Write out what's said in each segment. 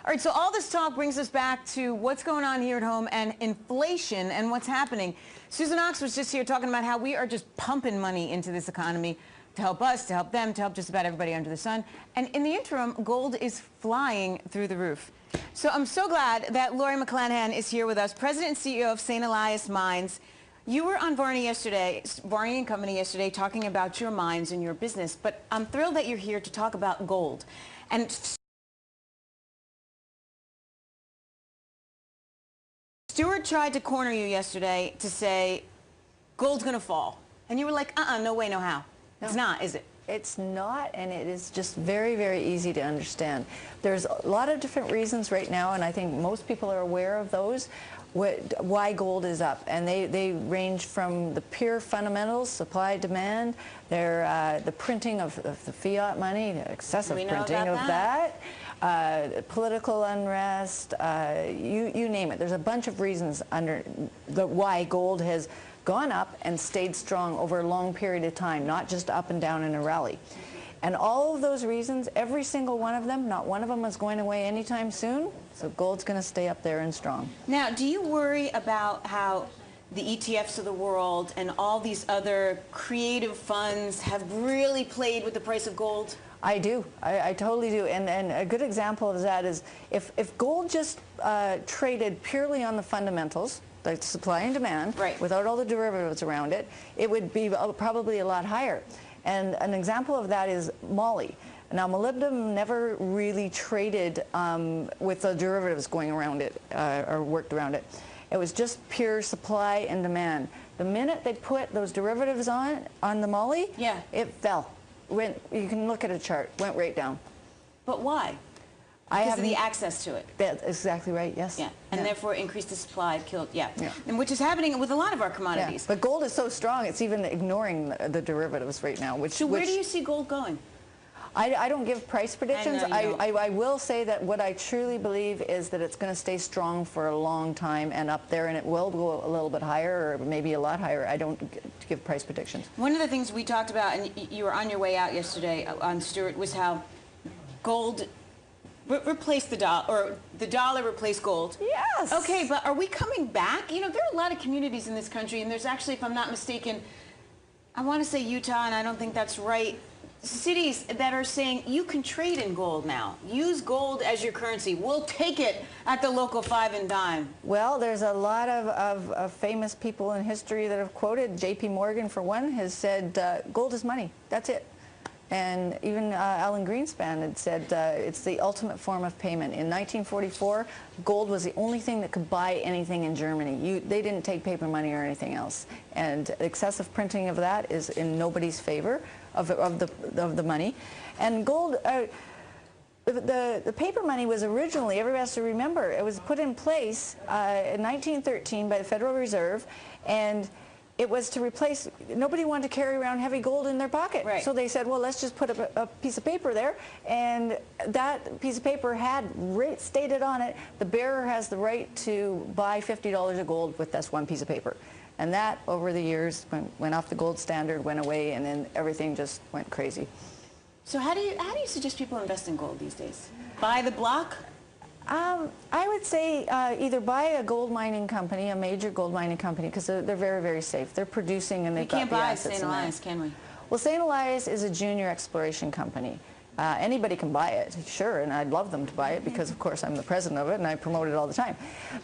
All right, so all this talk brings us back to what's going on here at home and inflation and what's happening. Susan Ox was just here talking about how we are just pumping money into this economy to help us, to help them, to help just about everybody under the sun. And in the interim, gold is flying through the roof. So I'm so glad that Lori McClenahan is here with us, President and CEO of St. Elias Mines. You were on Varney and Company yesterday, talking about your mines and your business, but I'm thrilled that you're here to talk about gold. And Stuart tried to corner you yesterday to say, gold's going to fall. And you were like, no way, no how. No. It's not, is it? It's not, and it is just very, very easy to understand. There's a lot of different reasons right now, and I think most people are aware of those, why gold is up. And they range from the pure fundamentals, supply, demand, the printing of the fiat money, the excessive printing of that. Political unrest, you name it. There's a bunch of reasons under why gold has gone up and stayed strong over a long period of time, not just up and down in a rally. And all of those reasons, every single one of them, not one of them is going away anytime soon, so gold's going to stay up there and strong. Now, do you worry about how the ETFs of the world and all these other creative funds have really played with the price of gold? I do. I totally do. And a good example of that is if gold just traded purely on the fundamentals, like supply and demand, right, without all the derivatives around it, it would be probably a lot higher. And an example of that is moly. Now, molybdenum never really traded with the derivatives going around it or worked around it. It was just pure supply and demand. The minute they put those derivatives on the moly, yeah, it fell. You can look at a chart, went right down. But why? Because of the access to it. That's exactly right, yes. Yeah, and therefore increased the supply, killed, and which is happening with a lot of our commodities. Yeah. But gold is so strong, it's even ignoring the derivatives right now. So where do you see gold going? I don't give price predictions. I will say that what I truly believe is that it's going to stay strong for a long time and up there, and it will go a little bit higher or maybe a lot higher. I don't give price predictions. One of the things we talked about, and you were on your way out yesterday on Stuart, was how gold replaced the dollar, or the dollar replaced gold. Yes. Okay, but are we coming back? You know, there are a lot of communities in this country, and there's actually, if I'm not mistaken, I want to say Utah, and I don't think that's right, cities that are saying you can trade in gold now. Use gold as your currency. We'll take it at the local 5 and dime. Well, there's a lot of famous people in history that have quoted. J.P. Morgan, for one, has said gold is money. That's it. And even Alan Greenspan had said it's the ultimate form of payment. In 1944, gold was the only thing that could buy anything in Germany. They didn't take paper money or anything else. And excessive printing of that is in nobody's favor of the money. And gold, the paper money was originally, everybody has to remember, it was put in place in 1913 by the Federal Reserve, and it was to replace, nobody wanted to carry around heavy gold in their pocket. Right. So they said, well, let's just put a piece of paper there, and that piece of paper had stated on it, the bearer has the right to buy $50 of gold with this one piece of paper. And that, over the years, went off the gold standard, went away, and then everything just went crazy. So how do you suggest people invest in gold these days? Buy the block? I would say either buy a gold mining company, a major gold mining company, because they're very, very safe. They're producing and they've got the assets. We can't buy St. Elias, can we? Well, St. Elias is a junior exploration company. Anybody can buy it, sure, and I'd love them to buy it because, of course, I'm the president of it and I promote it all the time.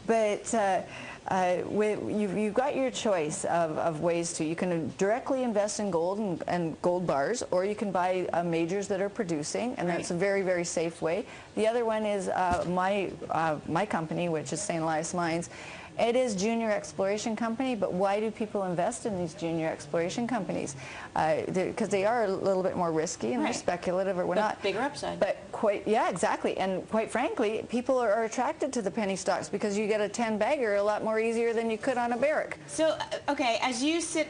But you've got your choice of ways to. You can directly invest in gold and gold bars, or you can buy majors that are producing, and that's a very, very safe way. The other one is my company, which is St. Elias Mines. It is junior exploration company, but why do people invest in these junior exploration companies? Because they are a little bit more risky and they're speculative or whatnot. But bigger upside. But yeah, exactly. And quite frankly, people are attracted to the penny stocks because you get a 10-bagger a lot more easier than you could on a barrack. So, okay, as you sit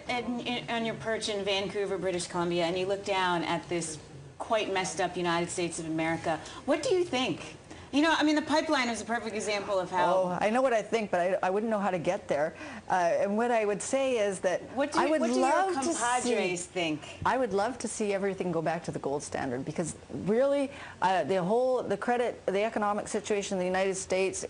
on your perch in Vancouver, British Columbia, and you look down at this quite messed up United States of America, what do you think? You know, I mean, the pipeline is a perfect example of how... Oh, I know what I think, but I wouldn't know how to get there. And what I would say is that what do your compadres think? I would love to see everything go back to the gold standard, because really the economic situation in the United States,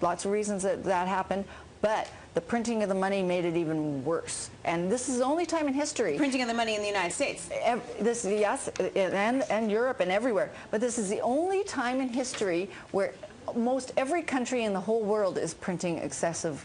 lots of reasons that happened, but the printing of the money made it even worse. And this is the only time in history. Printing of the money in the United States. Yes, and Europe and everywhere. But this is the only time in history where most every country in the whole world is printing excessive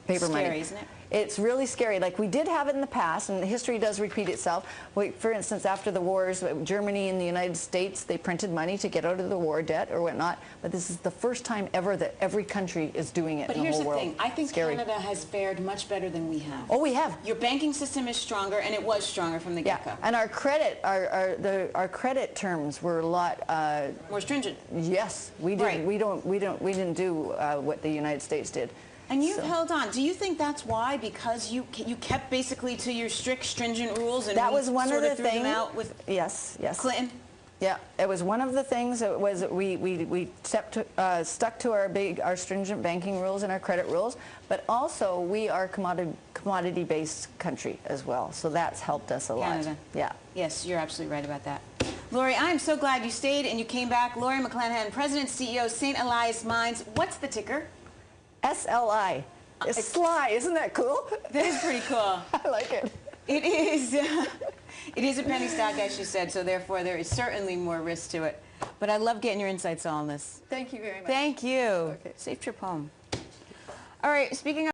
paper money. Scary, isn't it? It's really scary. Like, we did have it in the past, and history does repeat itself. For instance, after the wars, Germany and the United States, they printed money to get out of the war debt or whatnot. But this is the first time ever that every country is doing it in the whole world. But here's the thing. I think Canada has fared much better than we have. Oh, we have. Your banking system is stronger, and it was stronger from the get-go. Yeah, and our credit, our credit terms were a lot more stringent. Yes, we did. Right. We didn't do what the United States did. And you've held on. Do you think that's why? Because you kept basically to your strict, stringent rules, and that was one of the things. Out with yes. Clinton. Yeah, it was one of the things. It was we stuck to our stringent banking rules and our credit rules, but also we are commodity-based country as well, so that's helped us a lot. Canada. Yeah. Yes, you're absolutely right about that. Lori, I'm so glad you stayed and you came back. Lori McClenahan, President, CEO, St. Elias Mines. What's the ticker? SLI. It's Sly. Isn't that cool? That is pretty cool. I like it. It is. It is a penny stock, as you said, so therefore there is certainly more risk to it. But I love getting your insights on this. Thank you very much. Thank you. Okay. Safe trip home. All right, speaking of